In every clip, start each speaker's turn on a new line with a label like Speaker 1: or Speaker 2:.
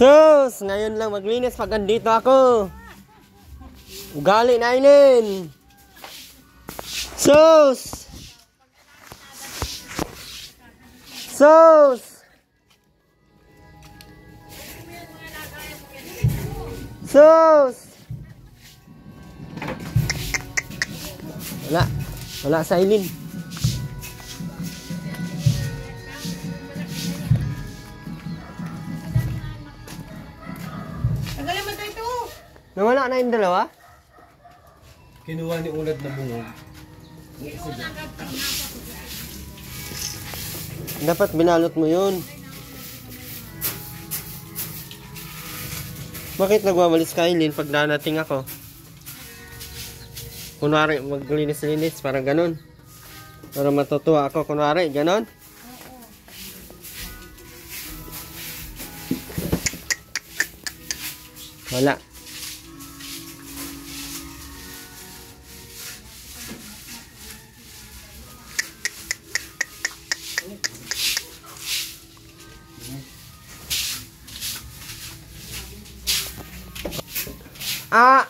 Speaker 1: Sus! Ngayon lang maglinis pag andito ako. Ugali na Aileen. Sus! Sus! Sus! Wala sa Aileen.
Speaker 2: Tagalin mo ito.
Speaker 1: Nawala na yung dalawa?
Speaker 3: Kinuha ni Unad na bungog.
Speaker 1: Dapat binalot mo yun. Bakit nagwawalis ka Aileen pag danating ako? Kunwari maglinis-linis, parang ganun. Para matutuwa ako, kunwari, ganun. Wala. Ah!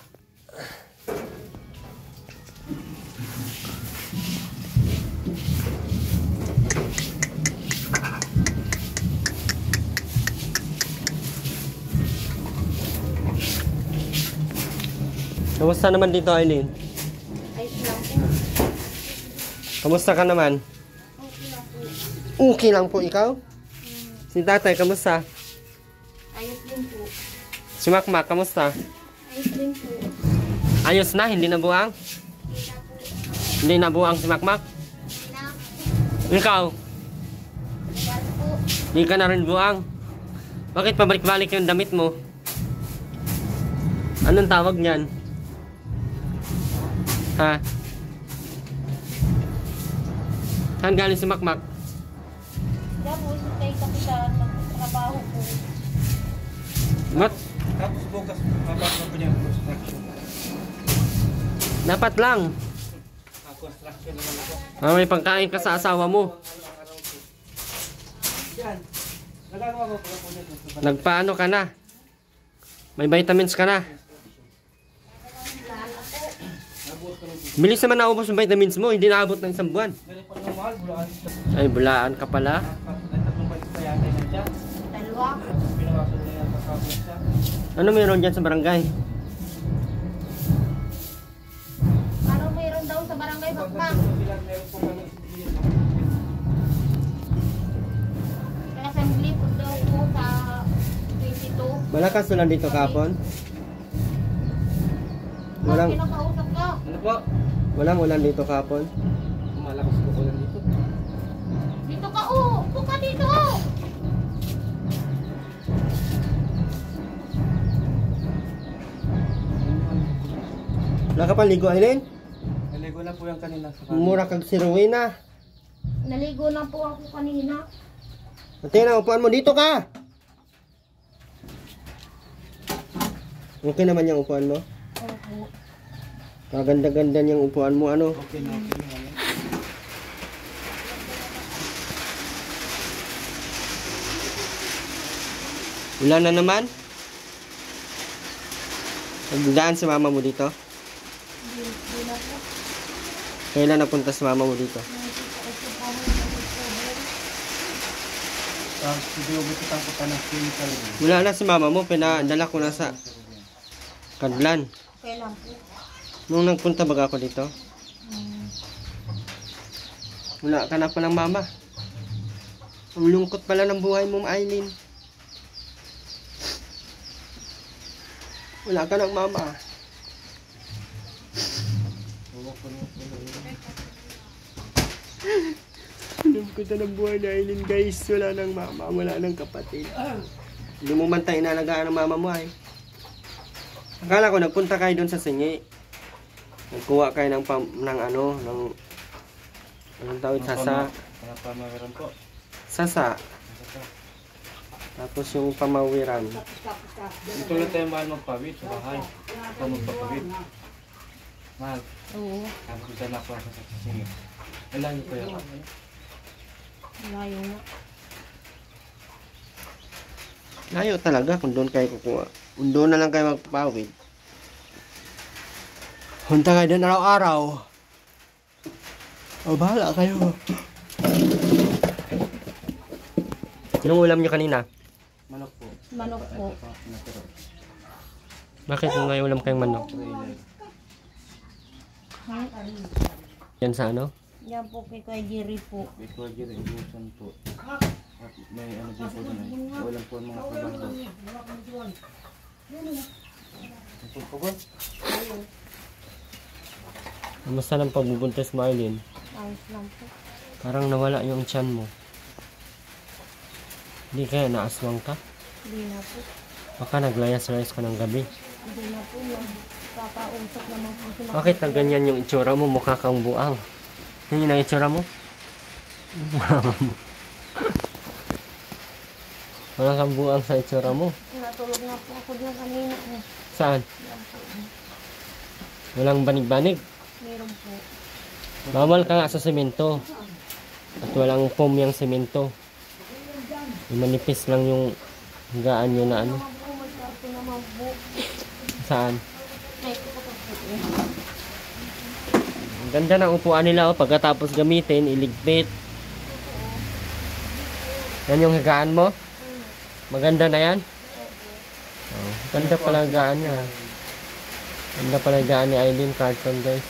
Speaker 1: Kamusta naman dito, Aileen?
Speaker 2: Ayos lang po.
Speaker 1: Kamusta ka naman?
Speaker 2: Okay lang po.
Speaker 1: Okay lang po ikaw? Si tatay, kamusta?
Speaker 2: Ayos din po.
Speaker 1: Si Makmak, kamusta?
Speaker 2: Ayos din po.
Speaker 1: Ayos na, hindi na buang? Hindi na buang si Makmak? Ikaw? Hindi ka na rin buang? Bakit pabalik-balik yung damit mo? Anong tawag niyan? Ha? Saan galing si Makmak?
Speaker 2: Kaya po, kay kapitan, magtrabaho po.
Speaker 1: Mat?
Speaker 3: Tapos bukas, papasok ko niya ang construction.
Speaker 1: Dapat lang.
Speaker 3: Construction naman ako.
Speaker 1: May pangkain ka sa asawa mo.
Speaker 3: Yan. Nagagawa ko pala po niya.
Speaker 1: Nagpaano ka na? May vitamins ka na? Bilis naman naubos yung vitamins mo. Hindi naabot ng isang buwan. Ay, bulaan ka pala.
Speaker 2: Dalawa.
Speaker 1: Ano meron dyan sa barangay?
Speaker 2: Ano mayroon daw sa barangay Bakbak? Kaya sa lipod daw po sa 22.
Speaker 1: Malakas ulan dito kapon? Walang,
Speaker 2: Kinakausap ka.
Speaker 3: Ano po?
Speaker 1: walang ulan dito kapon?
Speaker 3: Malakas po ko lang dito.
Speaker 2: Dito ka oh. Upo ka dito oh.
Speaker 1: Wala ka pa ligo, Aileen?
Speaker 3: Naligo na po yung kanina.
Speaker 1: Mura kag si Rowena.
Speaker 2: Naligo na po ako kanina.
Speaker 1: Tingnan, upuan mo. Dito ka! Okay naman yung upuan mo?
Speaker 2: Opo.
Speaker 1: Kaganda-ganda niyang upuan mo, ano?
Speaker 3: Okay na, okay na.
Speaker 1: Ulan na naman? Nagdaan si mama mo dito?
Speaker 2: Hindi na po.
Speaker 1: Kailan napunta si mama mo dito?
Speaker 3: Tapos binubututan ko pa ng chemical.
Speaker 1: Wala na si mama mo, pinadala ko na sa Kadlan.
Speaker 2: Kailan po?
Speaker 1: Nung nagpunta baga ako dito, wala ka na palang mama. Ang lungkot pala ng buhay mo, Aileen. Wala ka ng mama. Lungkot na ng buhay ni Aileen, guys. Wala ng mama, wala ng kapatid. Hindi mo man tayo inalagaan ng mama mo, ay. Akala ko nagpunta kayo doon sa Singi. Nagkuha kayo ng anong tawag, sasa.
Speaker 3: Mga pamawiran po.
Speaker 1: Sasa. Tapos yung pamawiran.
Speaker 3: Dito ulit tayo mahal magpawid sa bahay. Ito magpapawid. Mahal.
Speaker 2: Oo.
Speaker 3: Tapos dyan ako sa sasingin. Ilan niyo po yan?
Speaker 2: Layo nga.
Speaker 1: Layo talaga kung doon kayo kukuha. Kung doon na lang kayo magpapawid. Punta kayo doon araw-araw. O, bahala kayo. Anong ulam nyo kanina?
Speaker 3: Manok po.
Speaker 2: Manok po.
Speaker 3: Natira.
Speaker 1: Bakit may ulam kayong manok?
Speaker 3: Trailer.
Speaker 1: Yan sa ano?
Speaker 2: Yan po kay Kuya Jerry po.
Speaker 3: Ito ay gira, ibusan po. At may ano din po doon. Walang po ang mga trabaho. Ito po ba?
Speaker 1: Kamusta lang pagbubuntis mo, Aileen?
Speaker 2: Ayos lang po.
Speaker 1: Parang nawala yung tiyan mo. Hindi kaya naaswang ka?
Speaker 2: Hindi na po.
Speaker 1: Baka naglayas-layas ka ng gabi.
Speaker 2: Hindi na po yun. Papausap naman po si
Speaker 1: Bakit na ganyan yung itsura mo? Mukha kang buang. Yun yung itsura mo? Wala kang buang sa itsura mo.
Speaker 2: Natulog na po ako diyan kanina.
Speaker 1: Saan?
Speaker 2: Yan po.
Speaker 1: Walang banig-banig.
Speaker 2: Meron po.
Speaker 1: Bawal ka nga sa semento. At walang foam yung semento. Manipis lang yung higaan nyo na ano.
Speaker 2: Naman po, magkapo naman po.
Speaker 1: Saan?
Speaker 2: Ay, ito po po.
Speaker 1: Ang ganda ng upuan nila, oh. Pagkatapos gamitin, iligpit. Yan yung higaan mo? Maganda na yan? Oh, ganda pala higaan niya. Ganda pala higaan ni Aileen Carlton, guys.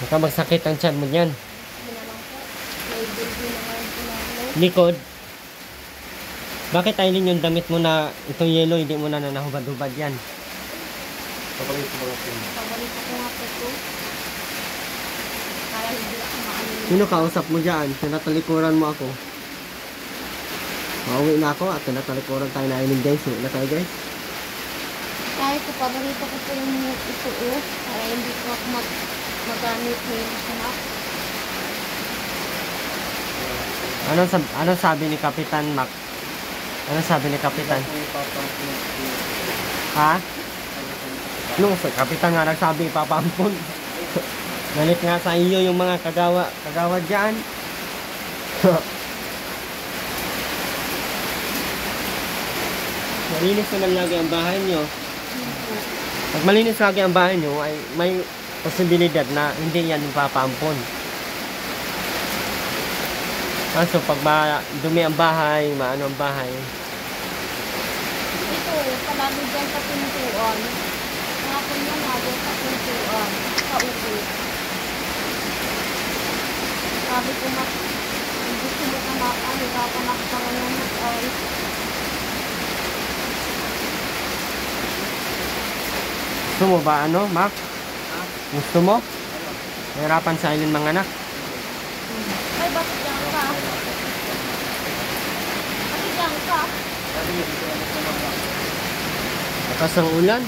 Speaker 1: Baka magsakit ang tiyan mo niyan.
Speaker 2: Hindi naman po. May baby naman po namin.
Speaker 1: Likod. Bakit Aileen yung damit mo na itong yellow, hindi mo na nanahubad-hubad yan?
Speaker 3: Papalit ko ba po?
Speaker 2: Paborito ko nga po ito. Para hindi ako maanin.
Speaker 1: Sino kausap mo dyan? Tinatalikuran mo ako. Mauwi na ako at tinatalikuran tayo na Aileen, guys. Uwi na tayo, guys.
Speaker 2: Kahit ko, paborito ko po yung ito para hindi ko ako magamit ng anak.
Speaker 1: Ano sabi ni Kapitan Mac? Ano sabi ni Kapitan? Ha? Nung sa Kapitan nga nagsabi, papampun. Galit nga sa iyo yung mga kagawa dyan. Malinis naman lagi ang bahay nyo. Pag malinis lagi ang bahay nyo, ay may posibilidad na hindi yan papampun. Kaso pag dumi ang bahay, maano ang bahay.
Speaker 2: Ito, palagi dyan sa pintuan. Hapon yan nga dyan sa pintuan. Sa upo. Sabi ko na, gusto mo ka makahirapan ako sa ngayon ay
Speaker 1: Gusto mo ba ano, Mac? Gusto mo? Hirapan sa Aileen mga anak.
Speaker 2: ay, bakit dyan ka? Bakit dyan ka?
Speaker 1: Lakas ang ulan.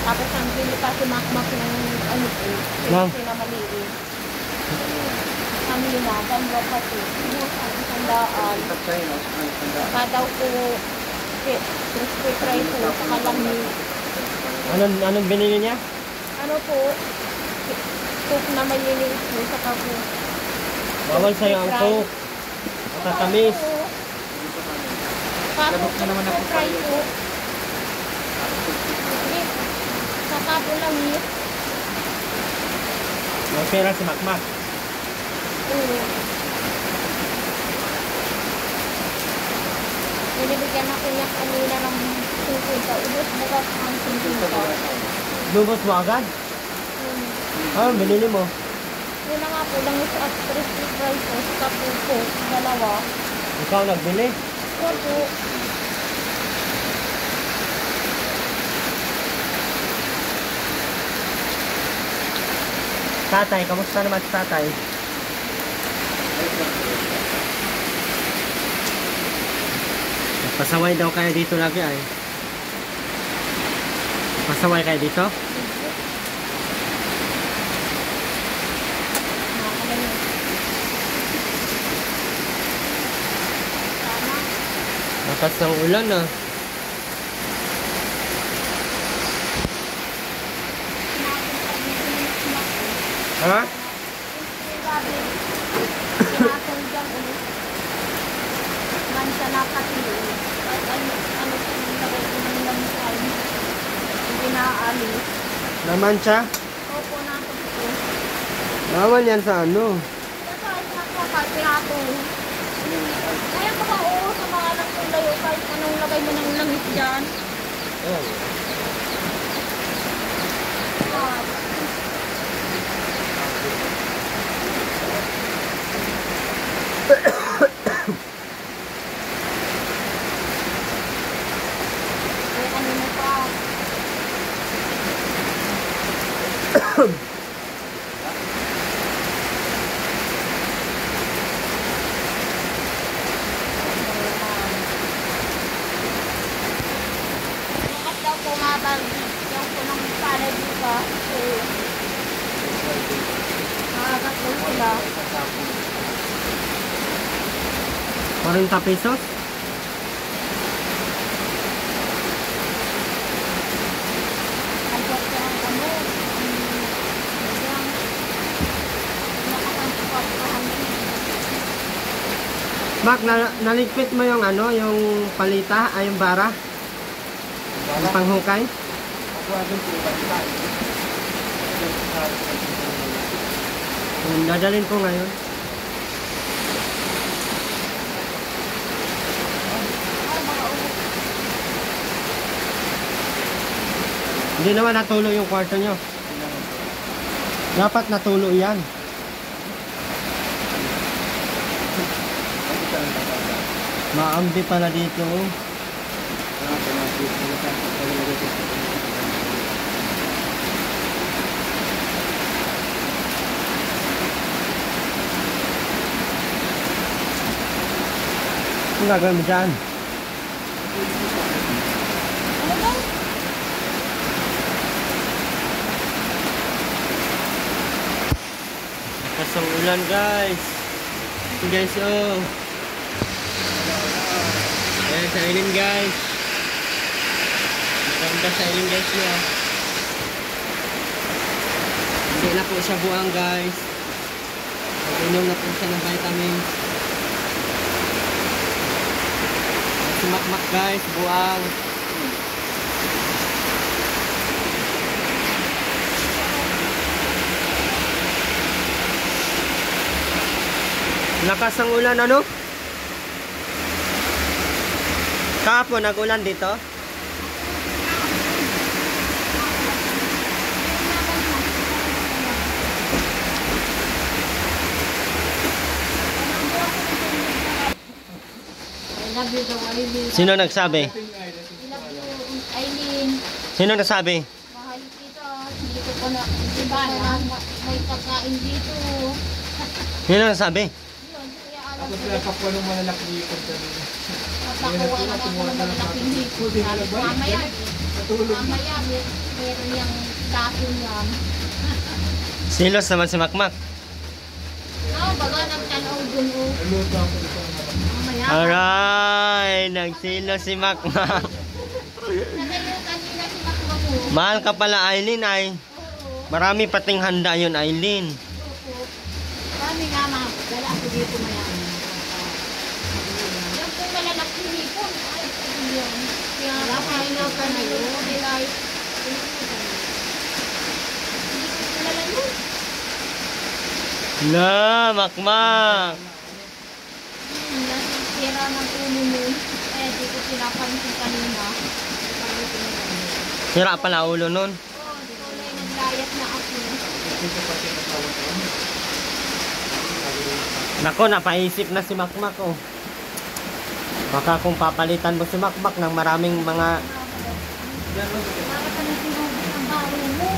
Speaker 2: Tapos ang bili pa si Makmak ng ano po,
Speaker 1: Ma'am.
Speaker 2: pinamaliin. Kami na, dalawa pa po. Siguro sa isang daan. Saka daw po, crispy fry po, saka lamig.
Speaker 1: Anong binili niya?
Speaker 2: Ano po, cook na maliliit po, saka po.
Speaker 1: Bawal sa'yo ang coke. Matatamis.
Speaker 2: Saka po, crispy fry po. Saka po lamig.
Speaker 1: May pera si Makmak.
Speaker 2: Oo. Binibigyan ako niya kanina ng 50. Ubus bukas ang 50.
Speaker 1: Lubos mo agad? Ah, binili mo.
Speaker 2: Yun na nga po, langis at crispy fries po, saka po, dalawa.
Speaker 1: Ikaw nagbili.
Speaker 2: Yan po.
Speaker 1: Tatay, kamusta naman si tatay? Pasaway daw kayo dito lagi ay. Pasaway kayo dito?
Speaker 2: Nakakalayo.
Speaker 1: 'Di Lakas ng ulan ah. Ha?
Speaker 2: Mansa na pati yun. Ano po yung lagay ko ng lamsay. Hindi naaalis.
Speaker 1: Naman siya?
Speaker 2: Opo, nasa po.
Speaker 1: Bawal yan sa ano.
Speaker 2: Saan nakakapirato? Kaya baka oo sa mga anak kong layo kahit anong lagay mo ng langis dyan.
Speaker 1: Oh.
Speaker 2: Ah, kaya kanina pa. Bukas daw po daw po ng palay bukas. So, nakagat daw sila.
Speaker 1: 40 pesos?
Speaker 2: Nagkat siya ang ano.
Speaker 1: Bak, naligpit mo yung ano, yung palita, ay yung bara? Yung panghukay? Dadalhin ko ngayon. Hindi naman natulo yung kwarto nyo. Dapat natulo yan. Maambi pala dito. Oh. Ano gagawin mo dyan?
Speaker 2: Ano daw?
Speaker 1: Lakas ang ulan guys. Ito guys oh. Ayan sa ilin guys. Maganda sa ilin guys nyo. Hindi na po siya buang guys. Mag-inom na po siya ng vitamins. Sumakmak guys, buang. Lakas ng ulan ano? Kahapon nag-ulan dito?
Speaker 2: I love you daw, Aileen.
Speaker 1: Sino nagsabi?
Speaker 2: I love you, Aileen.
Speaker 1: Sino nagsabi?
Speaker 2: Mahal kita. Dito ko na, diba na, may pagkain dito.
Speaker 1: Sino nagsabi?
Speaker 2: Yun, kaya alam
Speaker 3: Ako
Speaker 2: ko.
Speaker 3: sila kapwa ng malalaki hipon kami.
Speaker 2: Napakuha na ako ng malaking hipon. Mamaya, mamaya, meron yung dato niyan.
Speaker 1: Silos naman si Makmak.
Speaker 2: Ah, baga nagtanaw dun o.
Speaker 3: Naluto ako dito ng malalaki.
Speaker 2: Mamaya.
Speaker 1: Alright, nagsilos si Makmak.
Speaker 2: Nagayon kanina si Makmak mo.
Speaker 1: Mahal ka pala Aileen ay.
Speaker 2: Oo.
Speaker 1: Marami pating handa yun Aileen.
Speaker 2: Opo. Kami nga mga, dala ako dito maya. Yung kung malalaking hipon, ay, ito yun. Kaya kain na ka na yun. Hindi ko kilala yun.
Speaker 1: La, Makmak.
Speaker 2: Nasira ng ulo mo. Eh, di ko pinapansin kanina.
Speaker 1: Sira pala ulo nun.
Speaker 2: Oo, tuloy naglayat na ako.
Speaker 1: Nako, napaisip na si Makmak oh. Baka kung papalitan mo si Makmak ng maraming mga...
Speaker 2: Para ka nang sinubos ang baro mo.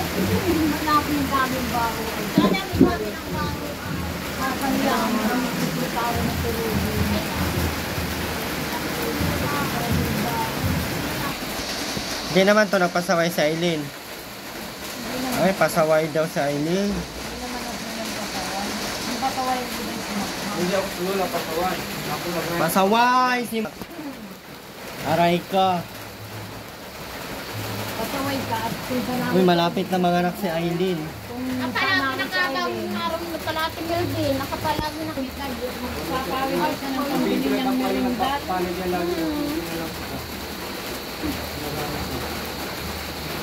Speaker 2: Hanapin yung daming baro. Sana yung dami ng baro. Kakalang ang tao na tulungan.
Speaker 1: Hindi naman to nagpasaway sa Aileen. Ay, pasaway daw sa Aileen.
Speaker 2: Hindi naman ako ng patawan. Ang patawan yung
Speaker 3: Hindi ako wala patawan. Ako lang.
Speaker 1: Pasaway si Aray ka.
Speaker 2: Pataway ka at punta namin.
Speaker 1: Uy, malapit na mga anak si Aileen.
Speaker 2: Kung
Speaker 4: Nakapalagi nakagawin naroon na palati ng din. Nakapalagi na
Speaker 2: papawin ka ng pambili niyang merinda.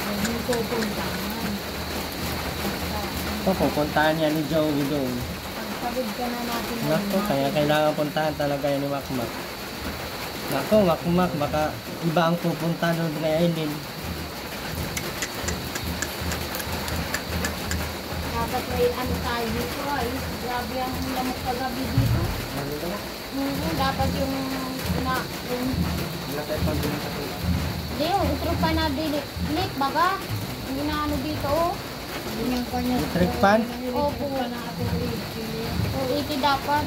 Speaker 2: Hindi ko puntahan.
Speaker 1: Ito, pupuntahan niya ni Joey doon.
Speaker 2: Pagpagod ka na natin.
Speaker 1: Nako, kaya kailangan puntahan talaga yan ni Makmak. Nako, Makmak, baka iba ang pupunta doon kay Aileen.
Speaker 2: Dapat may ano tayo dito ay. Grabe ang lamok kagabi dito.
Speaker 4: dapat yung Hindi, yung utrupa na dilik baga. Hindi na ano dito oh.
Speaker 2: Yung kanya.
Speaker 1: Electric fan?
Speaker 4: Opo. So, 80 dapat.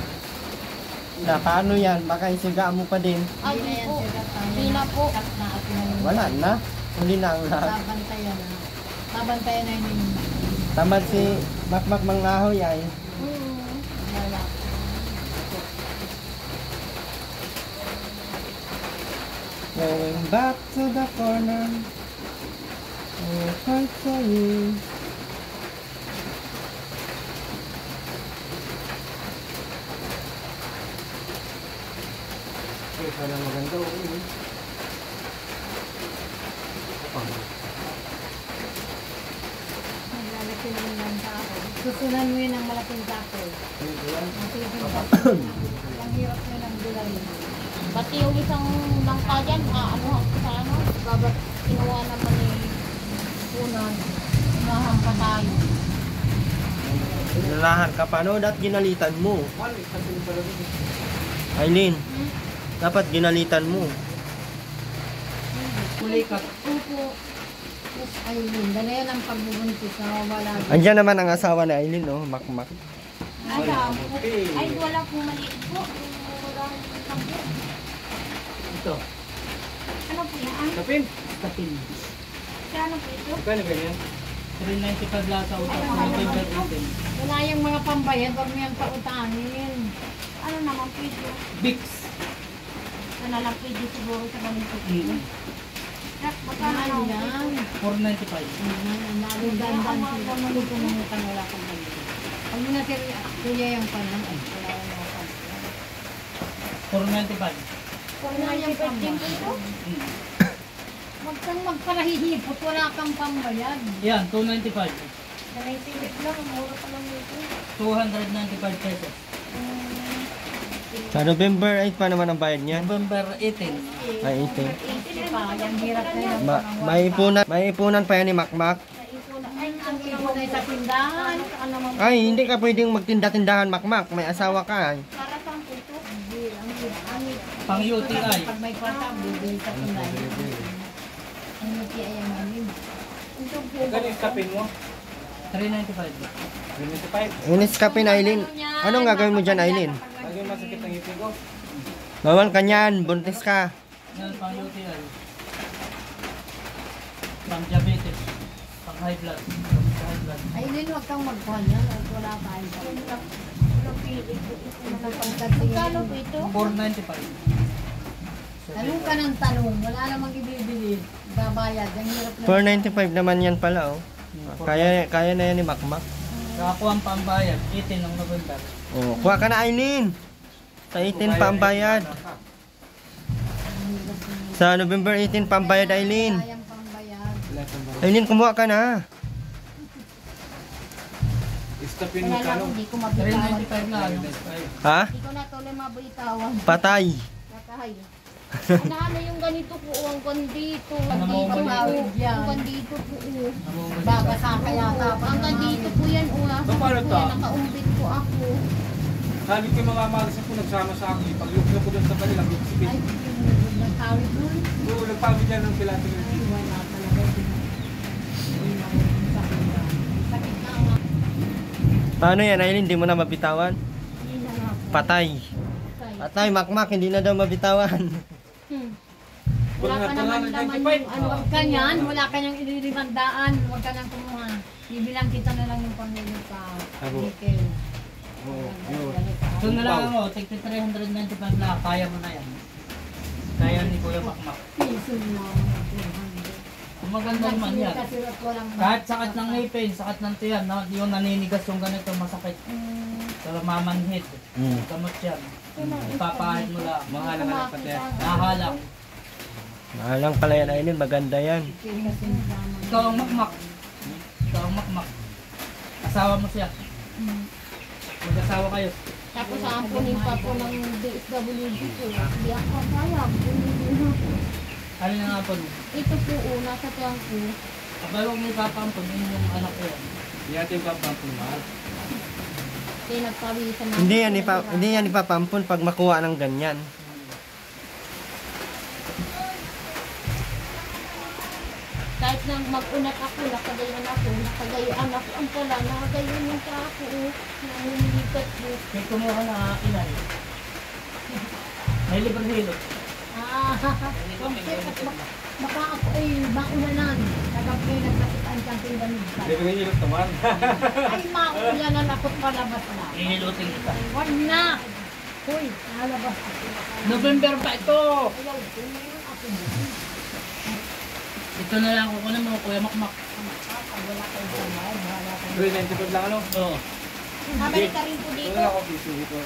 Speaker 1: Na, paano yan? Baka isiga mo pa din.
Speaker 4: Ay, di po. Hindi na po.
Speaker 1: Wala na. Huli na ang lahat.
Speaker 2: Babantayan na. Babantayan na yun.
Speaker 1: Tamad si Makmak Mangahoy ay.
Speaker 2: Wala.
Speaker 1: Going back to the corner. Oh, fight for you. Sana maganda o yun.
Speaker 2: Naglalaki na yung tao. Susunan mo yun ang malaking tapo. Malaking tapo. Ang hirap yun ang gulay.
Speaker 4: Pati yung isang bangka dyan, ano, sa ano, babat kinuha naman ni Punan. Unahan pa tayo.
Speaker 1: Nalahan ka pa, no? Dapat ginalitan mo. Aileen, dapat ginalitan mo.
Speaker 2: Kulay ka. Opo. Yes, Aileen. Dala yan ang pagbubuntis na wala.
Speaker 1: Andiyan naman ang asawa ni Aileen, no? Makmak.
Speaker 4: Ay, wala pong maliit po. Walang kampo.
Speaker 3: Ito.
Speaker 4: Ano po yan?
Speaker 3: Kapin.
Speaker 2: Kapin.
Speaker 4: Kano po ito?
Speaker 3: Kano ganyan? 395 lasa utang. November 18.
Speaker 2: Wala yung mga pambayad. Huwag mo yung pautangin.
Speaker 4: Ano naman po ito?
Speaker 3: Bix.
Speaker 4: Ito na lang pwede siguro sa ganito. Magkano
Speaker 2: Ano
Speaker 4: na
Speaker 2: yan?
Speaker 3: 495.
Speaker 2: Nalugdan-dan sila. Maluto ng utang wala kang bayad. Pag mo natin kuya yung panang ay wala yung mga panang.
Speaker 3: 495.
Speaker 4: Kung na yung pwede po ito?
Speaker 2: Huwag kang magparahihipot. Wala kang pambayad.
Speaker 3: Yan, 295.
Speaker 4: Naintindig lang, mura pa lang ito.
Speaker 3: 295 pesos.
Speaker 1: Sa November 8 pa naman ang bayad niyan.
Speaker 3: November 18.
Speaker 1: Ay, 18.
Speaker 2: Pa, yung hirap na yun.
Speaker 1: May ipunan pa yan ni Makmak.
Speaker 2: Ay, ang ipunay sa tindahan.
Speaker 4: Ano naman
Speaker 1: Ay, hindi ka pwedeng magtinda-tindahan, Makmak. May asawa ka. Ay.
Speaker 4: para saan po ito?
Speaker 3: Pang UTI.
Speaker 2: Pag may kwarta, bibili sa tindahan. Ang UTI ang amin.
Speaker 4: Ito po.
Speaker 3: Kano yung kapin mo? 395. 395?
Speaker 1: Inis ka pin, Aileen. Anong gagawin mo dyan, Aileen?
Speaker 3: Lagi masakit ang ngipin ko.
Speaker 1: Bawal ka niyan. Buntis ka.
Speaker 3: Yan, pang UTI. Pang diabetes. Pang high blood. High blood.
Speaker 2: Ay, din, huwag kang magkuhan yan. Wala tayo.
Speaker 4: Magkano po ito?
Speaker 3: 495.
Speaker 2: Tanong ka ng tanong. Wala namang ibibili. Babayad. Ang hirap na.
Speaker 1: 495 naman yan pala, oh. Kaya na yan ni Makmak.
Speaker 3: Nakakuha ang pambayad. 18 ng November.
Speaker 1: Oh, kuha ka na, Aileen. Sa 18 pa ang bayad. Sa November 18 pa ang bayad, Aileen.
Speaker 2: Sayang pambayad.
Speaker 1: Aileen, kumuha ka na.
Speaker 3: Istapin
Speaker 4: Wala
Speaker 3: mo
Speaker 4: lang,
Speaker 3: kano?
Speaker 4: hindi ko mabitawan.
Speaker 3: 395 na. Ano?
Speaker 1: Ha?
Speaker 4: Hindi ko na tuloy mabitawan.
Speaker 1: Patay.
Speaker 4: Nakahay. Ano yung ganito po, ang kandito.
Speaker 2: Pamawid yan.
Speaker 4: Ang kandito po.
Speaker 2: Babasa ka yata.
Speaker 4: Ang kandito po yan,
Speaker 3: Paano to?
Speaker 4: Nakaumbit po ako.
Speaker 3: Sabi ko mga magasa po nagsama sa akin. Pag-look na po doon sa kanila,
Speaker 2: Ay,
Speaker 3: sipin.
Speaker 2: yung nagtawid nun.
Speaker 3: Oo, nagpamit yan ng pilating.
Speaker 2: Ay, wala talaga. Sakit na nga.
Speaker 1: Paano yan, Aileen? Hindi mo na mabitawan?
Speaker 4: Hindi na nga po.
Speaker 1: Patay. Patay, Makmak. Hindi na daw mabitawan.
Speaker 4: Wala pa naman laman yung ano.
Speaker 2: Huwag ka niyan. Wala ka niyang ililimandaan. Huwag ka nang kumuha. Bibilang kita na lang yung pamilya sa nickel.
Speaker 3: So na lang ako, tig 395 lang, kaya mo na yan. Kaya ni Kuya Makmak.
Speaker 2: Piso lang.
Speaker 3: Maganda naman yan. Kahit sakit ng ngipin, sakit ng tiyan, no? Yung naninigas yung ganito, masakit. Sa mamanhid. Gamot yan. Ipapahid mo lang. Mahalang anak pati. Mahalang.
Speaker 1: Mahalang pala yan, Aileen. Maganda yan.
Speaker 3: Ikaw ang Makmak. Ikaw ang Makmak. Asawa mo siya. Mag-asawa kayo.
Speaker 4: Tapos aampunin pa po ng DSWD po. Hindi ako kaya.
Speaker 3: Ano na nga po?
Speaker 4: Ito po, nasa tiyan ko.
Speaker 3: Abay, huwag may papampun. Yun yung anak ko yan. Hindi natin papampun, mahal.
Speaker 4: Kaya nagpawisan na.
Speaker 1: Hindi yan ipapampun pag makuha ng ganyan.
Speaker 4: Kahit nang mag-unat ako, nakagayan ako, ang pala, nakagayan yung sa ako. Nanginilikat po.
Speaker 3: May kumuha na inay. May libreng hilo.
Speaker 2: Baka ako ay maulanan. Nagapay nagsakitaan kang tindanig.
Speaker 3: Libreng hilo naman.
Speaker 2: Ay, maulanan ako palabas na.
Speaker 3: Ihilutin kita.
Speaker 2: Wag na! Hoy, nalabas ako.
Speaker 3: November pa ito!
Speaker 2: Ayaw, tumayon ako.
Speaker 3: Ito na lang kukunin mo, Kuya Makmak.
Speaker 2: Wala kayo sumay, wala kayo.
Speaker 3: 395 lang ano? Oo.
Speaker 4: Mabalik ka rin po dito.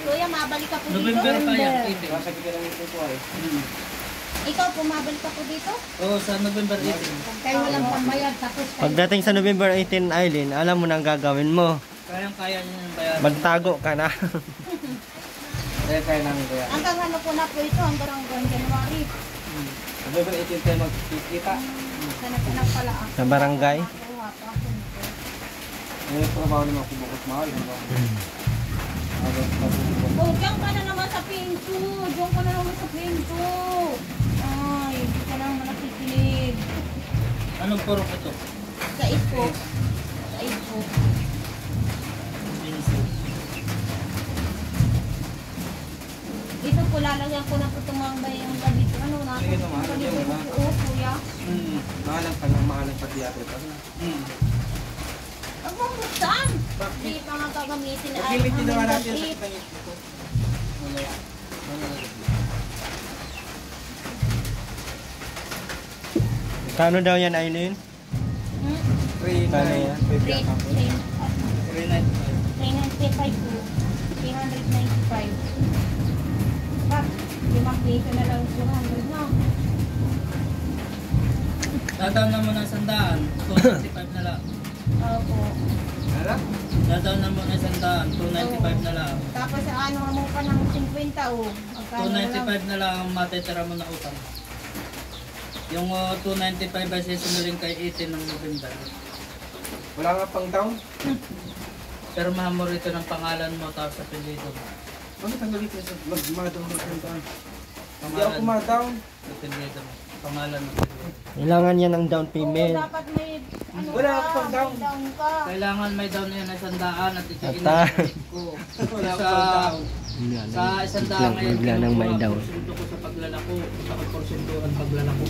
Speaker 4: Kuya, mabalik ka po dito.
Speaker 3: November pa yan.
Speaker 4: Ikaw po, mabalik ka po dito.
Speaker 3: Oo, sa November 18.
Speaker 2: Kayo walang pambayad, tapos kayo.
Speaker 1: Pagdating sa November 18, Aileen, alam mo na ang gagawin mo.
Speaker 3: Kayang-kaya niya yung bayaran.
Speaker 1: Magtago ka na.
Speaker 3: Kaya namin kaya.
Speaker 4: Hanggang ano po na po ito, hanggang January.
Speaker 3: November 18 tayo magkikita.
Speaker 4: Sanap pala ako.
Speaker 1: Sa barangay.
Speaker 4: Nakuha pa ako nito.
Speaker 3: Ngayon trabaho naman ako bukos mahal.
Speaker 4: Oh, diyan ka na naman sa pinto. Diyan ka na naman sa pinto. Ay, hindi ka na naman nakikinig.
Speaker 3: Anong purok ito?
Speaker 4: Sa ispo. Sa ispo. Ito po, lalagyan ko na po tumambay yung gabi. Ano na?
Speaker 3: Sige naman,
Speaker 4: Pag-ibig
Speaker 3: sige naman.
Speaker 4: ko, kuya.
Speaker 3: Mahalang pati ate ito.
Speaker 4: Ang buksan! Hindi pa nga gagamitin ay
Speaker 3: Gamitin naman natin
Speaker 4: ang
Speaker 3: sa
Speaker 4: gabi.
Speaker 3: kanya ito.
Speaker 1: Kano daw yan, Aileen? Kano yan?
Speaker 4: 395 po. 395. Bak, 5 piso na lang 200 na.
Speaker 3: Dadaan na mo ng 100, 295 na lang.
Speaker 4: Opo.
Speaker 3: Dadaan na mo ng 100, 295 na lang.
Speaker 4: Tapos ano mo pa ng 50 oh. Magkano na lang?
Speaker 3: 295 na lang ang matitira mo na utang. Yung 295 ay sisinulin kay 18 ng November.
Speaker 5: Wala nga pang down?
Speaker 3: Pero mahamor ito ng pangalan mo tapos sa apelyido mo.
Speaker 5: Ano tanggalin ko sa mag-down ng down? Hindi ako
Speaker 3: Pangalan mo,
Speaker 5: ma-down.
Speaker 3: apelyido mo. Pangalan mo.
Speaker 1: Kailangan yan ng down
Speaker 4: Oo,
Speaker 1: payment.
Speaker 4: dapat may ano
Speaker 5: Wala
Speaker 4: ka,
Speaker 5: pang
Speaker 4: may
Speaker 5: down.
Speaker 4: down ka.
Speaker 3: Kailangan may down yan na 100 at itikin
Speaker 1: Ata.
Speaker 3: ko.
Speaker 5: Wala
Speaker 3: Sa,
Speaker 5: pang down.
Speaker 3: sa 100 ngayon,
Speaker 1: Bigla nang may down.
Speaker 3: porsyento ko sa paglalako. Sa porsyento ang paglalako.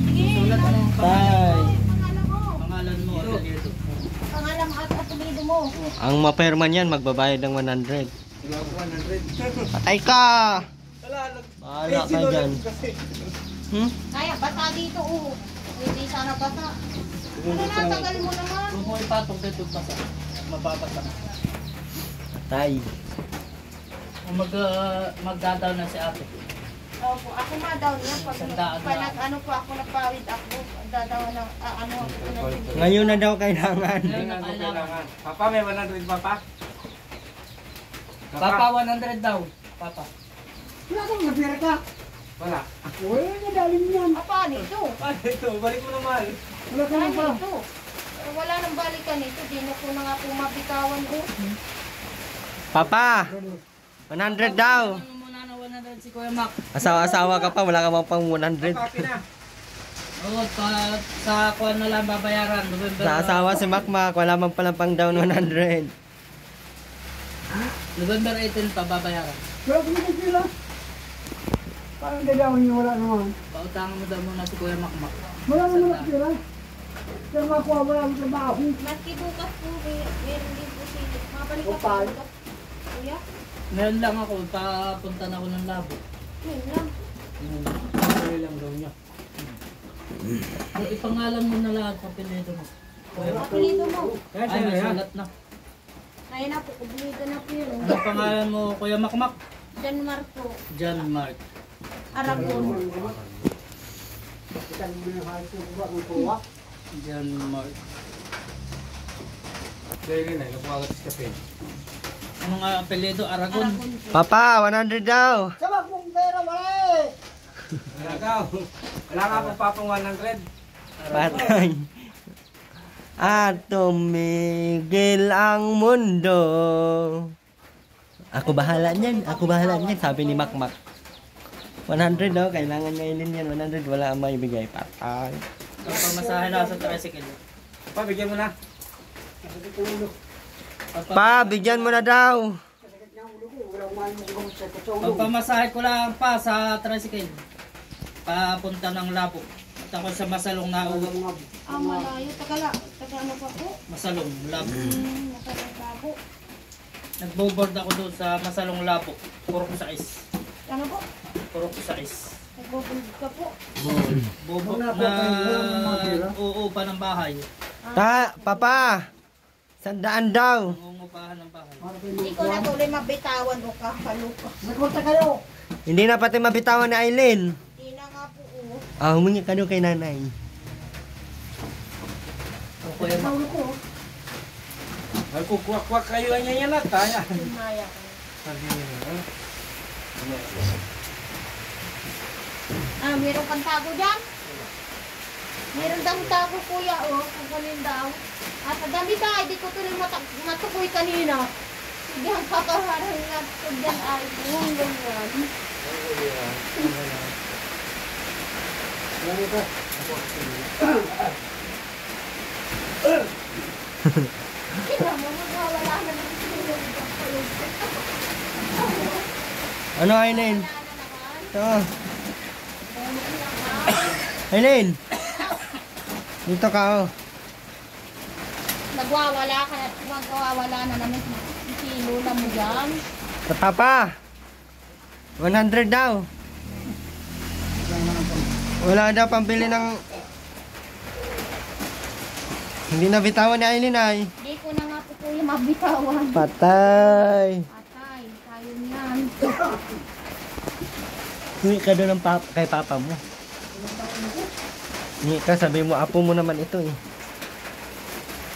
Speaker 4: Sige,
Speaker 3: Sulat mo ang
Speaker 1: Tay.
Speaker 4: pangalan mo.
Speaker 3: pangalan mo, apelyido.
Speaker 4: Pangalan at apelido mo.
Speaker 1: Ang maperman yan, magbabayad ng 100.
Speaker 5: Wala ko 100.
Speaker 1: Patay ka!
Speaker 5: Wala,
Speaker 1: Bahala ka dyan.
Speaker 4: Kaya, basa dito oh. Hindi sana basa. Ano na, tagal mo naman.
Speaker 3: Kung mo ipatong dito basa, mababasa.
Speaker 1: Patay.
Speaker 3: Kung magdadaw na si ate.
Speaker 4: Opo, ako nga daw niya. Pag
Speaker 3: Sandaan na.
Speaker 4: ano po ako, nagpawid ako. Dadaw ng, ano ako na.
Speaker 1: Ngayon na daw kailangan.
Speaker 3: Ngayon
Speaker 5: Kailangan ko kailangan. Papa, may 100 papa?
Speaker 3: Papa, 100 daw. Papa.
Speaker 2: Wala kang napira ka.
Speaker 5: Wala.
Speaker 2: Uy, nadalim yan.
Speaker 4: Apa, nito.
Speaker 5: Ano ito? Balik mo naman.
Speaker 2: Wala ka
Speaker 4: Dahil
Speaker 2: nang pa.
Speaker 4: ito. Wala nang balikan nito. Di na po na nga po mabitawan ko.
Speaker 1: Papa! 100 daw!
Speaker 3: Ano muna na 100 si Kuya Mac?
Speaker 1: Asawa-asawa ka pa, wala ka mang pang 100.
Speaker 5: Papi na.
Speaker 3: Oo, sa kuwan na lang babayaran. November.
Speaker 1: Sa asawa si Makmak, wala mang palang pang down 100.
Speaker 3: November 18 pa babayaran.
Speaker 2: Wala ka nang pila. Parang gagawin niyo, wala naman.
Speaker 3: Pautangan mo daw muna si Kuya Makmak.
Speaker 2: Wala naman pila. Kaya makuha mo lang trabaho.
Speaker 4: Maski bukas po, meron din po si mabalik ako
Speaker 2: Upal.
Speaker 4: bukas. Kuya,
Speaker 3: Meron lang ako, papunta na ako ng labo.
Speaker 4: yun lang.
Speaker 5: lang daw niya.
Speaker 3: Ipangalan mo na lahat sa apelyido mo.
Speaker 2: Apelido mo.
Speaker 3: Ay, may sulat na.
Speaker 2: Ayun na po, apelido na po yun.
Speaker 3: Ano pangalan mo, Kuya Makmak?
Speaker 2: John Marco.
Speaker 3: John Mark.
Speaker 2: Aragon.
Speaker 3: John Mark.
Speaker 5: Dahil na, nakuha sa kape.
Speaker 3: Ano nga apelyido? Aragon.
Speaker 2: Aragon po.
Speaker 1: Papa, 100 daw.
Speaker 5: Wala ka. Wala nga pong papang 100.
Speaker 1: Patay. At tumigil ang mundo. Ako bahala niyan. Ako bahala niyan. Sabi ni Makmak. 100 daw. Kailangan niya ilin yan. 100. Wala ang maibigay. Patay.
Speaker 3: Pagpamasahe na sa tricycle.
Speaker 5: Pabigyan mo na.
Speaker 1: Pa, bigyan mo na daw.
Speaker 3: Pagpamasahe ko lang pa sa tricycle. Papunta ng Lapo. At ako sa Masalong na uwi.
Speaker 2: Malayo. Taga ano pa po?
Speaker 3: Masalong, Lapo.
Speaker 2: Nakalagabo.
Speaker 3: Nagbo-board ako doon sa Masalong Lapo. Purok sa is.
Speaker 2: Ano po?
Speaker 3: Purok sa is.
Speaker 2: Nagbubulog ka po.
Speaker 3: Bobo na uupa ng bahay.
Speaker 1: Papa, 100 daw.
Speaker 3: Nangungupahan ng bahay.
Speaker 2: Hindi ko na tuloy mabitawan o kakaluka.
Speaker 1: Hindi na pati mabitawan ni Aileen.
Speaker 2: Hindi na nga po.
Speaker 1: Humingi ka doon kay nanay.
Speaker 3: Kuya Mak.
Speaker 5: Ay, kukwak-kwak kayo niya yan na. Taya.
Speaker 2: Sumaya ko. Meron kang tago dyan? Meron daw tago kuya, kukunin daw. At dami ka, di ko tuloy matukoy kanina. Sige, ang kakaharang nga ko dyan ay yung ganyan. Kaya mo, magwawala na ng sinulog.
Speaker 1: Ano, Aileen? Ito. Aileen. Dito ka, oh.
Speaker 2: Magwawala na naman si Lola mo dyan.
Speaker 1: Sa Papa. 100 daw. Wala daw pambili ng... Hindi na bitawan ni Aileen ay.
Speaker 2: Hindi ko na nga po kuya mabitawan.
Speaker 1: Patay.
Speaker 2: Patay, tayo niyan.
Speaker 1: Hingi ka doon ng kay Papa mo. Hingi ka, sabi mo, apo mo naman ito eh.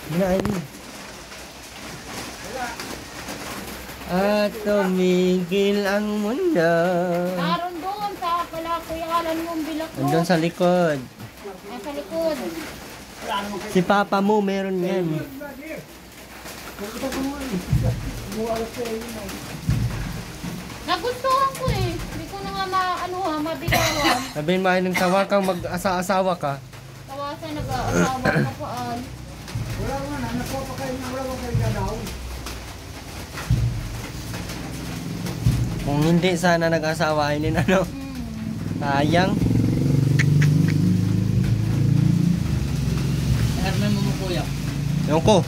Speaker 1: Hindi na, Aileen. At tumigil ang mundo.
Speaker 2: Naroon doon sa pala kuya kalan mong bilak mo.
Speaker 1: Andun sa likod.
Speaker 2: Nasa likod.
Speaker 1: Si Papa mo, meron yan.
Speaker 2: Nagustuhan ko eh. Hindi ko na nga mabitawan.
Speaker 1: Sabihin mo, ay nang tawa kang mag-asa-asawa ka.
Speaker 2: Tawasan nag-aasawa ka paan.
Speaker 1: Kung hindi sana nag-asawa, Aileen, ano? Sayang.
Speaker 3: Herman mo mo kuya.
Speaker 1: Ewan ko.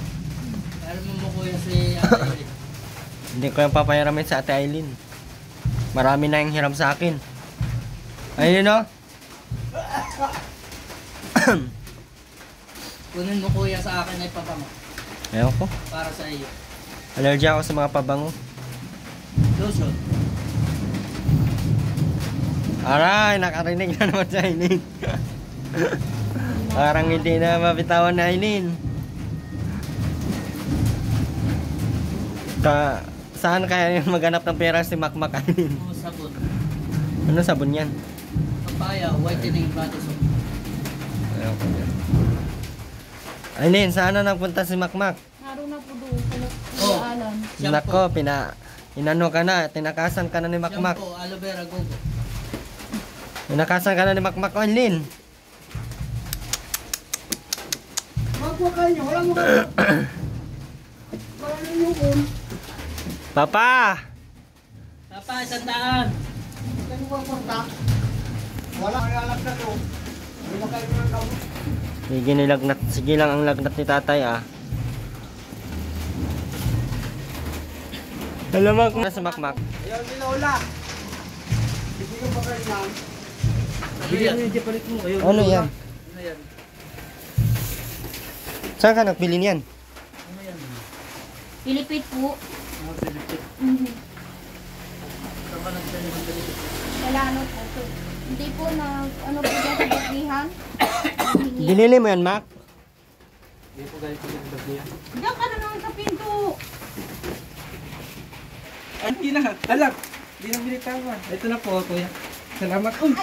Speaker 3: Herman mo kuya si Ate.
Speaker 1: Hindi ko yung papayaramin sa Ate Aileen. Marami na yung hiram sa akin. Ayun, no?
Speaker 3: Kunin mo kuya sa akin ay pabango.
Speaker 1: Ewan ko.
Speaker 3: Para sa iyo.
Speaker 1: Allergy ako sa mga pabango.
Speaker 3: Lotion.
Speaker 1: Aray, nakarinig na naman sa Aileen. Parang hindi na mabitawan na Aileen. Saan kaya yung maghanap ng pera si Makmak, Aileen?
Speaker 3: O sabon.
Speaker 1: Ano sabon yan?
Speaker 3: Papaya, whitening body soap.
Speaker 1: Ayaw ko yan. Aileen, saan na nagpunta si Makmak?
Speaker 2: Naroon na po doon sa
Speaker 3: Oh.
Speaker 2: Alan.
Speaker 1: Nako, inano ka na, tinakasan ka na ni Makmak.
Speaker 3: Shampoo, aloe vera, gogo.
Speaker 1: Tinakasan ka na ni Makmak, Aileen. Papa!
Speaker 3: Papa, 100.
Speaker 1: Sige, nilagnat. Sige lang ang lagnat ni tatay, ah. Alamak na sa Makmak.
Speaker 5: Ayaw ni Lola. Hindi ko pa kayo lang. Bigyan mo yung Japanese mo. Ayun.
Speaker 1: Ano yan?
Speaker 3: Ano yan?
Speaker 1: Saan ka nagpili niyan?
Speaker 3: Ano yan?
Speaker 4: Pilipit po.
Speaker 3: Mga Pilipit. Tama lang tayo ng Pilipit.
Speaker 4: Wala ano po. Hindi po na ano po dyan sa bagihan.
Speaker 1: Binili mo yan, Mac?
Speaker 5: Hindi po galit ko yung bagya.
Speaker 4: Diyan ka na naman sa pinto.
Speaker 5: Ay, hindi na. Alam. Hindi na binitawan. Ito na po, kuya. Salamat. Uy!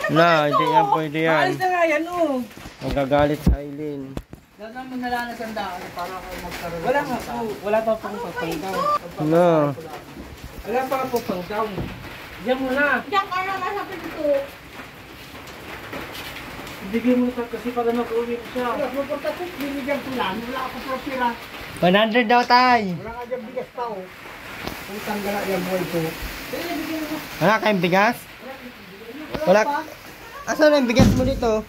Speaker 1: Na, hindi yan pwede yan.
Speaker 5: Maalis na nga yan, oh.
Speaker 1: Magagalit sa Aileen.
Speaker 3: Dapat mo nalanas ang daan para ako magkaroon.
Speaker 5: Wala nga po. Wala pa pong pang-down.
Speaker 1: No.
Speaker 5: Wala pa po pang-down. Diyan mo na.
Speaker 4: Diyan ka na naman sa pinto.
Speaker 5: Bigyan mo na kasi para mag-uwi siya.
Speaker 6: Wala ko tapos binigyan ko lang. Wala ako propira.
Speaker 1: 100 daw, tay.
Speaker 6: Wala ka dyan bigas pa oh. Utang gala yung buhay ko.
Speaker 1: Wala kayong bigas? Wala. Asan ang bigas mo dito?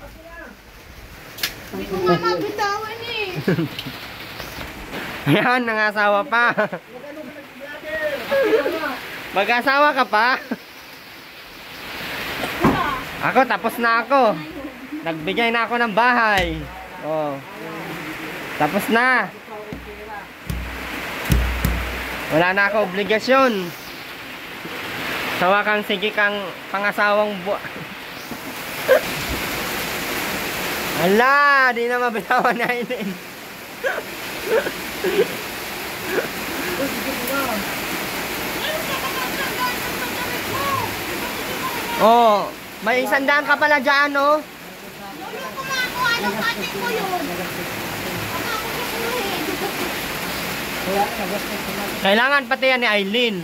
Speaker 4: Hindi ko nga mabitawan eh.
Speaker 1: Ayan, nangasawa pa. Mag-asawa ka pa? Ako, tapos na ako. Nagbigay na ako ng bahay. Oh. Tapos na. Wala na ako obligasyon. Sawa kang sige kang pangasawang Ala, di na mabitawan na Aileen. Oh, may 100 ka pala dyan, oh.
Speaker 4: Yung kumakuha ng patik ko yun. Ama ako susuhin.
Speaker 1: Kailangan pati yan ni Aileen.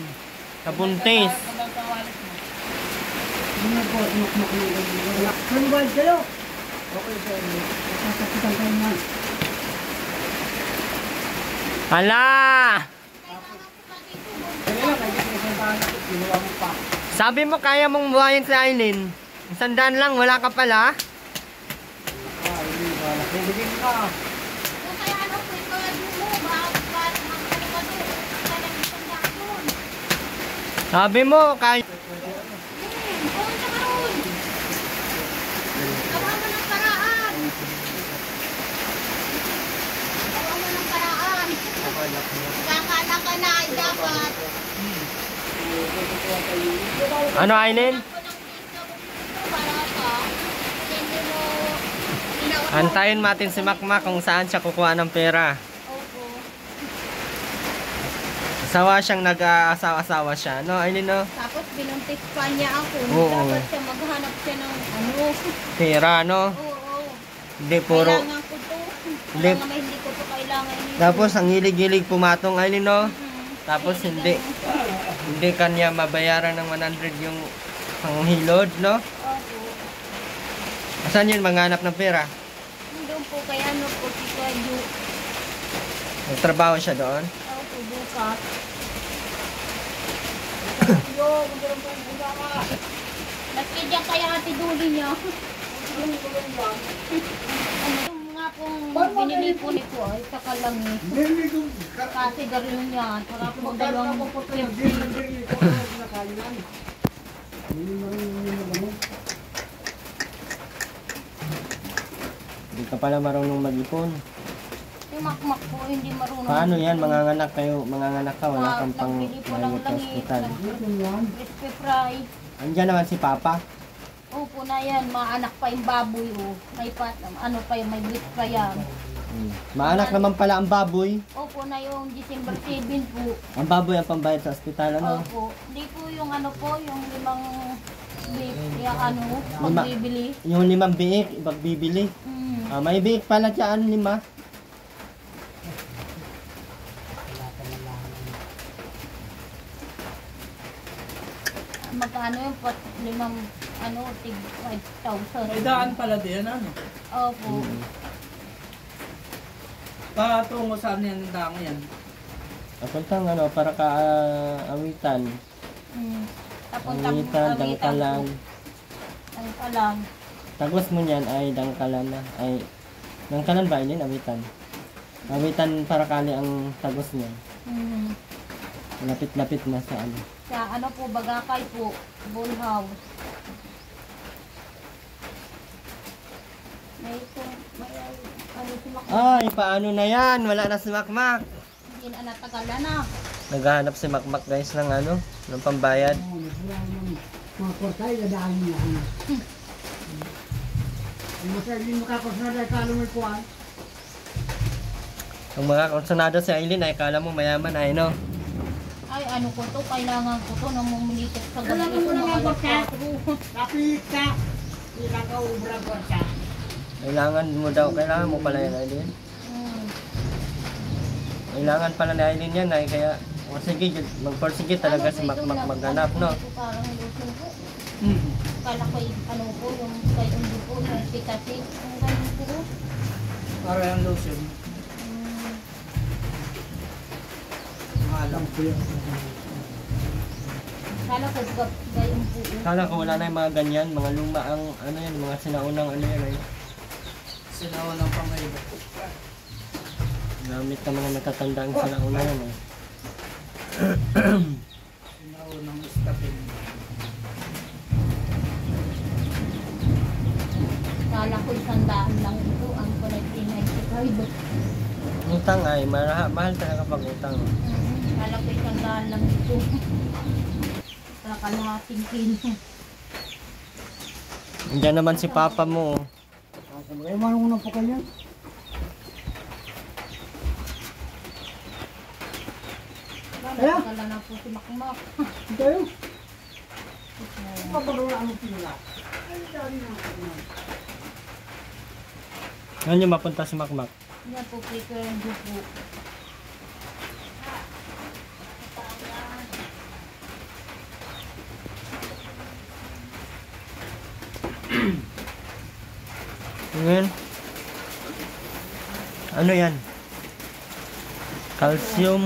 Speaker 1: Kabuntis.
Speaker 6: Manuwal kayo. Okay, sir. Sasakitan kayo man.
Speaker 1: Hala! Sabi mo kaya mong buhayin si Aileen. 100 lang, wala ka pala.
Speaker 6: Bigyan ka.
Speaker 4: Kung kaya ano po ito, mo, bakit magkano ka doon? Kaya isang daan doon.
Speaker 1: Sabi mo kaya...
Speaker 4: Kung sa karoon. Gawa mo ng paraan. Gawa mo ng paraan. Kakala ka na ay dapat.
Speaker 1: Ano, Aileen?
Speaker 4: Ako ng dito para ka. Hindi mo ginawa.
Speaker 1: Antayin natin si Makmak kung saan siya kukuha ng pera.
Speaker 4: Opo.
Speaker 1: Asawa siyang nag-asawa-asawa siya. No, Aileen, no?
Speaker 4: Tapos binuntis pa niya ako.
Speaker 1: Oo.
Speaker 4: Dapat siya maghanap siya ng ano.
Speaker 1: Pera, no?
Speaker 4: Oo.
Speaker 1: Hindi, puro...
Speaker 4: Kailangan ko to.
Speaker 1: Hindi.
Speaker 4: Kailangan may hindi ko to kailangan.
Speaker 1: Tapos, ang hilig-hilig pumatong, Aileen, no?
Speaker 4: Mhm.
Speaker 1: Tapos, hindi kanya mabayaran ng 100 yung panghilod, no?
Speaker 4: Opo.
Speaker 1: Saan yun manghanap ng pera?
Speaker 4: Doon po kay ano po si Kaju.
Speaker 1: Nagtrabaho siya doon?
Speaker 4: Opo, bukas.
Speaker 6: Yo, magkaroon po yung buka ka.
Speaker 4: Maski dyan kaya ate duli niya. Ano yung nga pong binili po ni ko ay sa kalangi.
Speaker 6: Hindi ko.
Speaker 4: Kasi garilo niya. Para po dalawang
Speaker 6: Hindi ko nakainan. Hindi mo.
Speaker 1: Hindi ka pala marunong mag-ipon.
Speaker 4: Yung makmak po hindi marunong.
Speaker 1: Paano yan? Manganganak kayo, manganganak ka, wala kang pang
Speaker 4: Nagbili po lang
Speaker 1: mayot sa ospital.
Speaker 4: Crispy fry.
Speaker 1: Andiyan naman si Papa.
Speaker 4: Opo na yan, maanak pa yung baboy oh. May ano pa yung may beef pa yan.
Speaker 1: Maanak naman pala ang baboy.
Speaker 4: Opo na yung December 7 po.
Speaker 1: Ang baboy ang pambayad sa ospital, ano?
Speaker 4: Opo. Hindi po yung ano po, yung 5 beef, yung ano,
Speaker 1: Lima.
Speaker 4: pagbibili.
Speaker 1: Yung 5 biik, ipagbibili.
Speaker 4: Mm.
Speaker 1: May biik pala dyan, 5.
Speaker 4: Magkano yung pot, 5, ano, tig 5,000.
Speaker 3: May daan pala din, ano?
Speaker 4: Opo.
Speaker 3: Patungo saan yan yung daan yan?
Speaker 1: Papuntang ano, para ka awitan.
Speaker 4: Mm. Tapos
Speaker 1: Awitan, dangkalan.
Speaker 4: Dangkalan.
Speaker 1: Tagos mo niyan ay dangkalan na. Ay, dangkalan ba yun? Awitan. Awitan para kali ang tagos niya.
Speaker 4: Mm.
Speaker 1: Lapit-lapit na sa ano.
Speaker 4: Sa ano po, Bagakay po, Bull House.
Speaker 1: Ay, paano na yan? Wala na si Makmak.
Speaker 4: Hindi na natagal na.
Speaker 1: Naghahanap si Makmak guys ng ano, ng pambayad.
Speaker 6: Mga kortay, dadaan niya. Ang masarili makakortay, kala mo ikuan.
Speaker 1: Ang mga konsonado si Aileen ay kala mo mayaman ay no.
Speaker 4: Ay, ano ko to? Kailangan ko to nang mumilikot sa gabi.
Speaker 6: Kailangan mo
Speaker 4: Ito
Speaker 6: na
Speaker 4: mga
Speaker 6: ng kortay.
Speaker 4: alas 4.
Speaker 6: Kapit ka. Hindi ka ubrang kortay.
Speaker 1: Kailangan mo pala yan Aileen. Kailangan pala ni Aileen yan ay kaya sige, magporsige talaga si Makmak maghanap no.
Speaker 4: Parang lusin ko. Kala ko ano po, yung kay undo po, yung pikasi. Ang ganun po.
Speaker 5: Para yung lotion. Mahalang.
Speaker 4: Kala ko gayon po.
Speaker 1: Kala ko wala na yung mga ganyan, mga luma ang ano yan, mga sinaunang ano yan ay.
Speaker 5: Sinawa ng pangaiba.
Speaker 1: Gamit ka mga natatanda ang sinauna yan eh.
Speaker 5: Sinawa ng stapin.
Speaker 4: Kala ko 100 lang ito. Ang collecting 95.
Speaker 1: Utang ay, mahal talaga pag utang.
Speaker 4: Kala ko 100 lang ito. Kala kalahating kilo.
Speaker 1: Andiyan naman si Papa mo.
Speaker 6: Ay, marunong po kayo. Kaya?
Speaker 4: Kala na po si Makmak.
Speaker 6: Kayo? Paparolaan mo sila.
Speaker 1: Ngayon yung mapunta si Makmak.
Speaker 4: Yan po, prepare and do po.
Speaker 1: Ngayon. Ano yan? Calcium.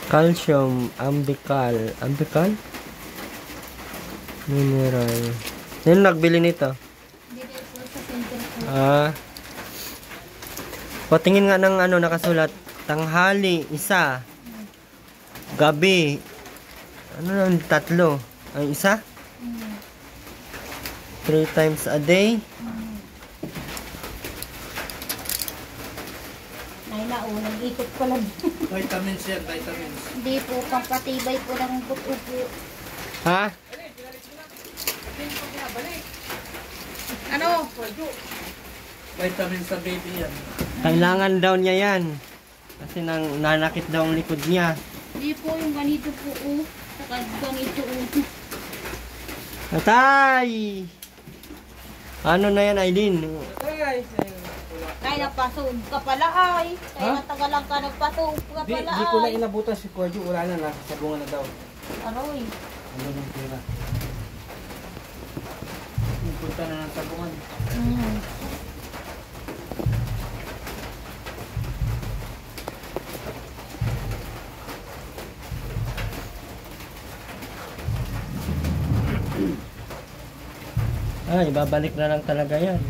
Speaker 1: Calcium, ambical. Ambical? Mineral. Sino nagbili nito?
Speaker 4: Dito po sa center po.
Speaker 1: Patingin nga ng ano nakasulat. Tanghali, isa. Gabi. Ano lang, 3. Ang isa? 3 times a day.
Speaker 4: Ay na, nag-ikot ko lang.
Speaker 5: Vitamins yan, vitamins.
Speaker 4: Hindi po, pampatibay po ng buto po.
Speaker 1: Ha?
Speaker 4: Ano?
Speaker 5: Vitamins sa baby yan.
Speaker 1: Kailangan daw niya yan. Kasi nanakit daw ang likod niya.
Speaker 4: Hindi po, yung ganito po, saka ganito,
Speaker 1: Atay! Ano na yan, Aileen?
Speaker 4: Ay, napasog ka pala ay. Kaya natagalan ka, nagpasog ka pala
Speaker 5: Di ko na
Speaker 4: ay.
Speaker 5: inabutan si Cordio. Wala na, nakasabungan na daw.
Speaker 4: Aroy.
Speaker 5: Ano yung pera? Punta na ng sabungan.
Speaker 1: Ay, babalik na lang talaga yan.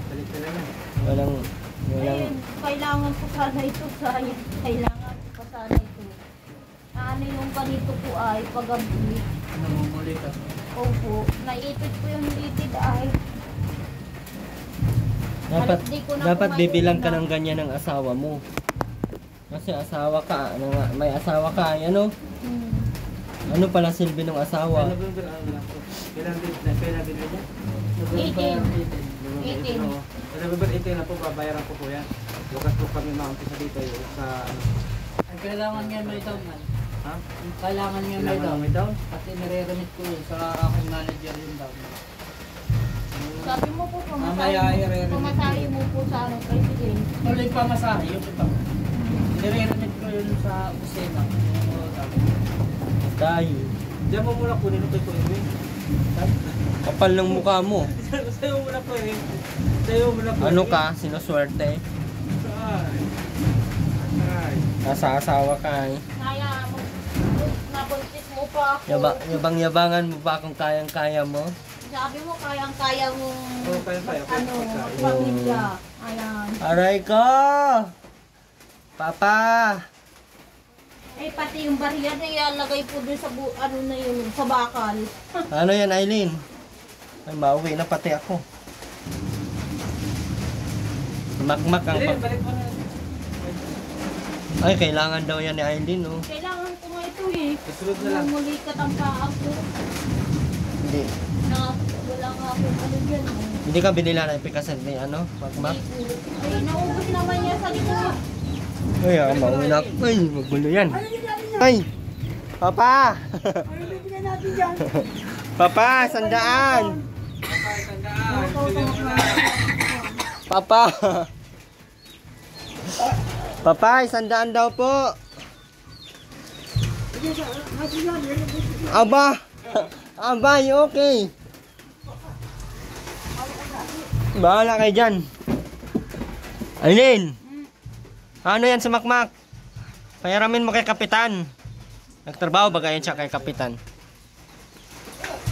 Speaker 5: Balik na lang.
Speaker 1: Walang...
Speaker 4: Ayun, kailangan po sana ito, sayang. Kailangan po sana ito. Ano yung ganito po ay, pag-abli.
Speaker 5: Namumuli ka.
Speaker 4: Opo, naipit po yung litid ay.
Speaker 1: Dapat,
Speaker 4: Di ko na
Speaker 1: dapat
Speaker 4: kumain
Speaker 1: bibilang ka
Speaker 4: na.
Speaker 1: ng ganyan ng asawa mo. Kasi asawa ka, ano nga, may asawa ka, ay ano? Ano pala silbi ng asawa?
Speaker 5: November, ano na po? Kailan din niya?
Speaker 4: 18.
Speaker 5: November 18 na po, babayaran ko po yan. Bukas po kami maumpisa dito sa ano.
Speaker 3: Ang kailangan niya may down man.
Speaker 5: Ha?
Speaker 3: Ang kailangan niya may
Speaker 5: Kailangan
Speaker 3: down.
Speaker 5: may down?
Speaker 3: Kasi nire-remit ko yun sa aking manager yung down.
Speaker 4: Sabi mo po,
Speaker 3: Mamaya i-re-remit.
Speaker 4: pumasahe mo po sa ano, president.
Speaker 3: Tuloy pa masahe yung iba. Nire-remit ko yun sa opisina.
Speaker 1: Tayo.
Speaker 5: Diyan mo muna kunin ito ko Edwin.
Speaker 1: Kapal ng mukha mo.
Speaker 5: Sa'yo muna po eh. Sa'yo muna po.
Speaker 1: Ano ka? Sinuswerte?
Speaker 5: Ay.
Speaker 1: Nasa asawa ka eh.
Speaker 4: Kaya mo, nabuntis mo pa ako.
Speaker 1: Yabang-yabangan mo ba kung kayang-kaya mo?
Speaker 4: Sabi mo, kayang-kaya mong
Speaker 5: Oo, kayang-kaya po.
Speaker 4: ano, magpamilya. Ayan.
Speaker 1: Aray ko! Papa!
Speaker 4: Eh, pati yung barya na ilalagay po dun sa ano na yun, sa bakal.
Speaker 1: Ano yan, Aileen? Ay, mauwi na pati ako. Makmak ang
Speaker 5: Dali, balik mo na.
Speaker 1: Ay, kailangan daw yan ni Aileen, oh.
Speaker 4: Kailangan ko nga ito eh.
Speaker 5: Susunod na lang.
Speaker 4: Namulikat ang paa ko.
Speaker 1: Hindi.
Speaker 4: Na wala nga ako ano yan.
Speaker 1: Hindi ka binila na ipikasan ni ano, makmak.
Speaker 4: Ay, naubos naman niya sa likod.
Speaker 1: Ay, mauwi na ako. Ay, magulo yan. Ay! Papa! Papa, sandaan! Papa! Papa, sandaan daw po. Aba! Aba, you okay? Bahala kayo dyan. Aileen! Ano yan sa makmak? Payaramin mo kay kapitan. Nagtrabaho ba kayo siya kay kapitan?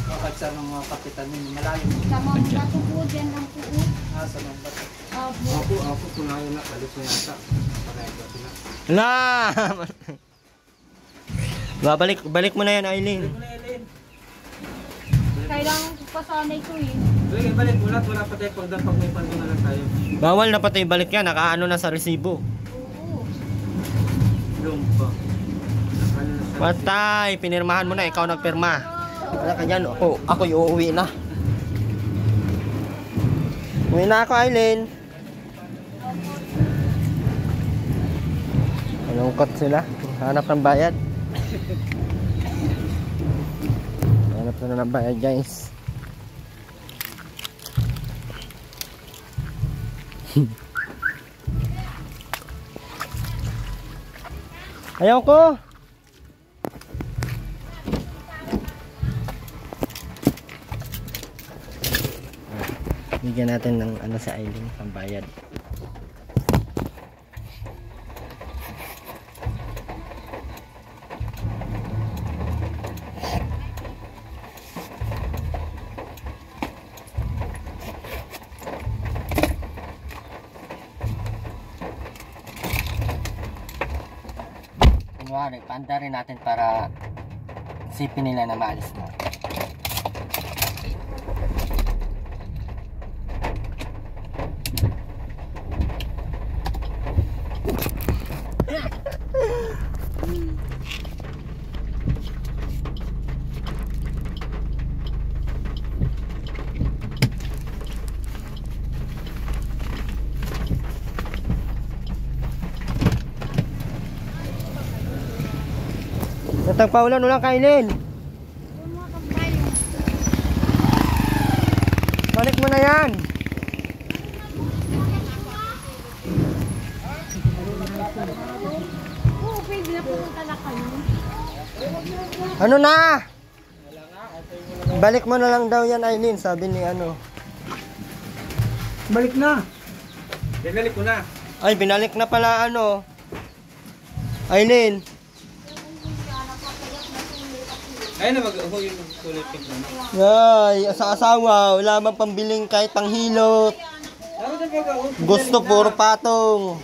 Speaker 5: Kapag sa mga kapitan ninyo, malalim.
Speaker 4: Sa mga bato po dyan ang puo.
Speaker 5: Sa mga bata.
Speaker 4: Opo.
Speaker 5: Punayo na, kalit mo yata. Panayin ba sila?
Speaker 1: La! Balik mo na yan, Aileen.
Speaker 4: Kailangan ko pa sana ito eh.
Speaker 5: Sige, balik. Wala pa tayo pag may pando na lang tayo.
Speaker 1: Bawal na pati balik yan, nakaano na sa resibo.
Speaker 4: Oo.
Speaker 5: Doon pa.
Speaker 1: Patay, pinirmahan mo na, ikaw nagpirma. Wala ka dyan, ako uuwi na. Uwi na ako, Aileen. Malungkot sila, hanap ng bayad. Hanap na ng bayad, guys. Ayaw ko. Bigyan natin ng ano sa Aileen, pambayad. Kunwari, paanda rin natin para sipin nila na maalis na. Natagpaulan ulang Kailin. Balik mo na yan.
Speaker 4: Oo, pwede na pumunta na kayo.
Speaker 1: Ano na? Balik mo na lang daw yan, Aileen, sabi ni ano.
Speaker 6: Balik na.
Speaker 5: Binalik ko na.
Speaker 1: Ay, binalik na pala ano. Aileen.
Speaker 5: Ayun na, mag-ako yung kulay pink na.
Speaker 1: Ay, sa asawa, wala mang pambiling kahit panghilot.
Speaker 5: Ano na mag-ako?
Speaker 1: Gusto puro patong.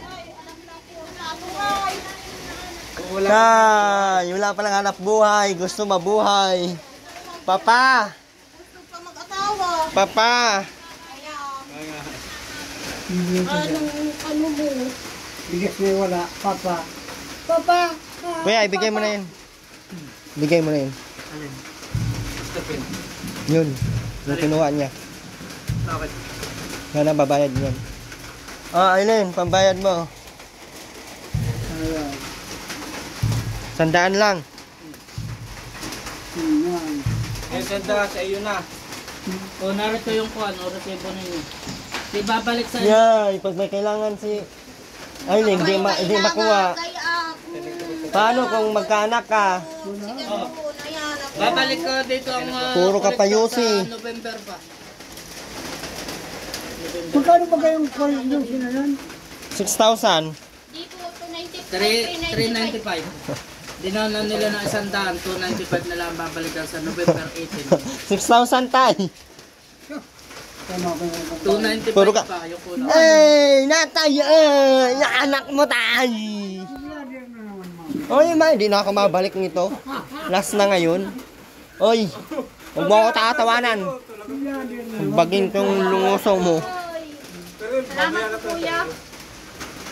Speaker 5: Wala.
Speaker 1: Ay, wala palang hanap buhay. Gusto mabuhay. Papa!
Speaker 2: Gusto pa mag-asawa.
Speaker 1: Papa!
Speaker 2: Ano mo?
Speaker 6: Bigas na wala. Papa.
Speaker 2: Papa.
Speaker 1: Kuya, ibigay mo na yun. Bigay mo na yun.
Speaker 5: Alin? Stepin.
Speaker 1: Yun. Yung kinuha niya.
Speaker 5: Bakit?
Speaker 1: Yan ang babayad niyan. Ah, Aileen, pambayad mo.
Speaker 6: Ayan.
Speaker 1: 100 lang.
Speaker 6: Ayan.
Speaker 5: Eh, senda sa iyo na.
Speaker 3: O, narito yung kuhan, o resibo ninyo. Di babalik sa inyo.
Speaker 1: Yay, pag may kailangan si Aileen, hindi makuha. Paano kung magkaanak ka?
Speaker 3: Babalik ka dito ang
Speaker 1: Puro ka pa
Speaker 3: kolekta
Speaker 1: yusi.
Speaker 3: sa November pa.
Speaker 6: Magkano ba kayong kwalidyosin na yan?
Speaker 1: 6,000.
Speaker 4: Dito, 295.
Speaker 3: 395. Dinanan nila ng 100, 295 na lang babalikan sa November 18.
Speaker 1: 6,000 tay.
Speaker 6: Tama ba yung
Speaker 3: 295
Speaker 1: Puro ka-
Speaker 3: pa yung kulang.
Speaker 1: Eh, natay, anak mo tay. Oy, ma, hindi na ako mabalik nito. Last na ngayon. Oy, huwag mo ako tatawanan. Baging kong lungoso mo.
Speaker 2: Salamat po, kuya.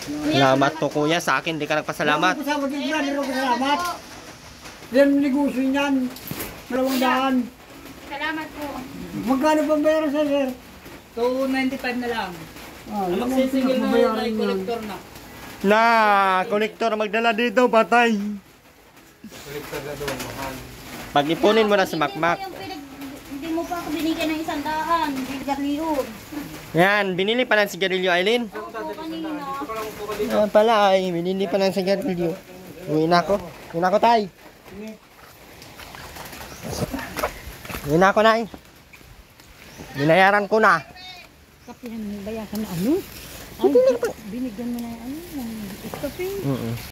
Speaker 1: Salamat to kuya, sa akin di ka nagpasalamat.
Speaker 6: Salamat. Yan negosyo niyan. 200.
Speaker 2: Salamat po.
Speaker 6: Magkano pa bayaran sa sir?
Speaker 3: 295 na lang.
Speaker 6: Ah,
Speaker 3: Ang
Speaker 6: yan ang
Speaker 3: magsisingil na yun
Speaker 6: pinapabayaran
Speaker 3: ay
Speaker 6: niyan.
Speaker 3: kolektor na.
Speaker 1: Na, kolektor magdala dito, patay. Pag-ipunin mo na si Makmak.
Speaker 4: Hindi mo pa ako binigyan ng 100. Bigarliyo.
Speaker 1: Yan, binili pa ng sigarilyo, Aileen.
Speaker 4: Ako po kanina.
Speaker 1: Yan pala ay, binili pa ng sigarilyo. Uwi na ako. Uwi na ako, tay. Uwi na ako, nay. Binayaran ko na.
Speaker 6: Kapihan, bayasan na ano? Ay, binigyan mo na ano, ng stoping.